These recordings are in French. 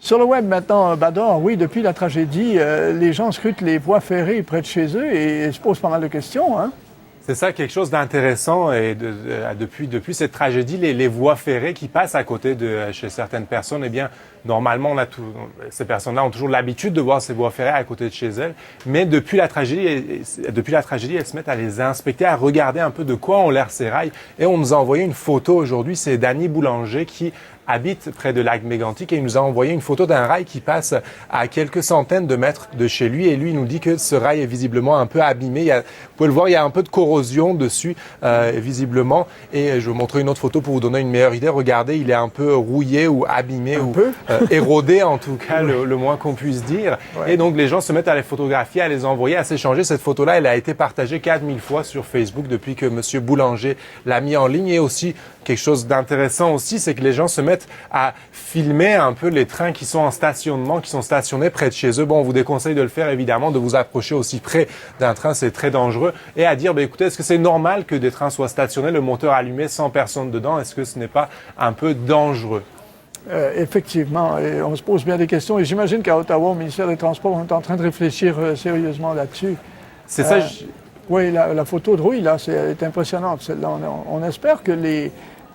Sur le web maintenant, Bador, oui, depuis la tragédie, les gens scrutent les voies ferrées près de chez eux et se posent pas mal de questions, hein? C'est ça, quelque chose d'intéressant. Et depuis cette tragédie, les voies ferrées qui passent à côté de chez certaines personnes, eh bien, normalement, ces personnes-là ont toujours l'habitude de voir ces voies ferrées à côté de chez elles. Mais depuis la tragédie, elles se mettent à les inspecter, à regarder un peu de quoi ont l'air ces rails. Et on nous a envoyé une photo aujourd'hui. C'est Danny Boulanger qui habite près de lac Mégantic et il nous a envoyé une photo d'un rail qui passe à quelques centaines de mètres de chez lui. Et lui, il nous dit que ce rail est visiblement un peu abîmé. Vous pouvez le voir, il y a un peu de corrosion dessus, visiblement. Et je vais vous montrer une autre photo pour vous donner une meilleure idée. Regardez, il est un peu rouillé ou abîmé ou érodé, en tout cas, le moins qu'on puisse dire. Ouais. Et donc, les gens se mettent à les photographier, à les envoyer, à s'échanger. Cette photo-là, elle a été partagée 4000 fois sur Facebook depuis que M. Boulanger l'a mis en ligne. Et aussi, quelque chose d'intéressant aussi, c'est que les gens se mettent à filmer un peu les trains qui sont en stationnement, qui sont stationnés près de chez eux. Bon, on vous déconseille de le faire, évidemment, de vous approcher aussi près d'un train, c'est très dangereux. Et à dire, écoutez, est-ce que c'est normal que des trains soient stationnés, le moteur allumé, sans personne dedans? Est-ce que ce n'est pas un peu dangereux? Effectivement, et on se pose bien des questions. Et j'imagine qu'à Ottawa, au ministère des Transports, on est en train de réfléchir sérieusement là-dessus. C'est ça. Oui, la photo de rouille, là, c'est impressionnante, celle-là. On espère que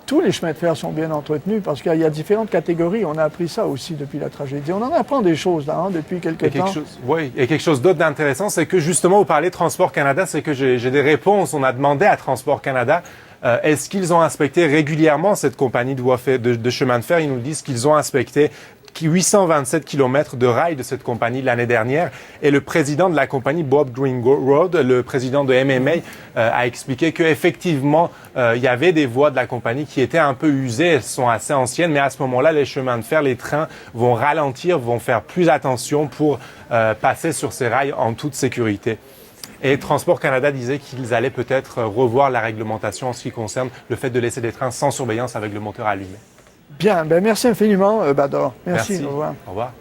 tous les chemins de fer sont bien entretenus parce qu'il y a différentes catégories. On a appris ça aussi depuis la tragédie. On en apprend des choses là, depuis quelques temps. Oui, et quelque chose d'autre d'intéressant, c'est que justement, vous parlez de Transport Canada, c'est que j'ai des réponses. On a demandé à Transport Canada, est-ce qu'ils ont inspecté régulièrement cette compagnie de chemin de fer? Ils nous disent qu'ils ont inspecté 827 km de rails de cette compagnie l'année dernière. Et le président de la compagnie, Bob Greenroad, le président de MMA, a expliqué qu'effectivement, il y avait des voies de la compagnie qui étaient un peu usées, elles sont assez anciennes, mais à ce moment-là, les chemins de fer, les trains vont ralentir, vont faire plus attention pour passer sur ces rails en toute sécurité. Et Transport Canada disait qu'ils allaient peut-être revoir la réglementation en ce qui concerne le fait de laisser des trains sans surveillance avec le moteur allumé. Bien, merci infiniment, Bador. Merci. Au revoir. Au revoir.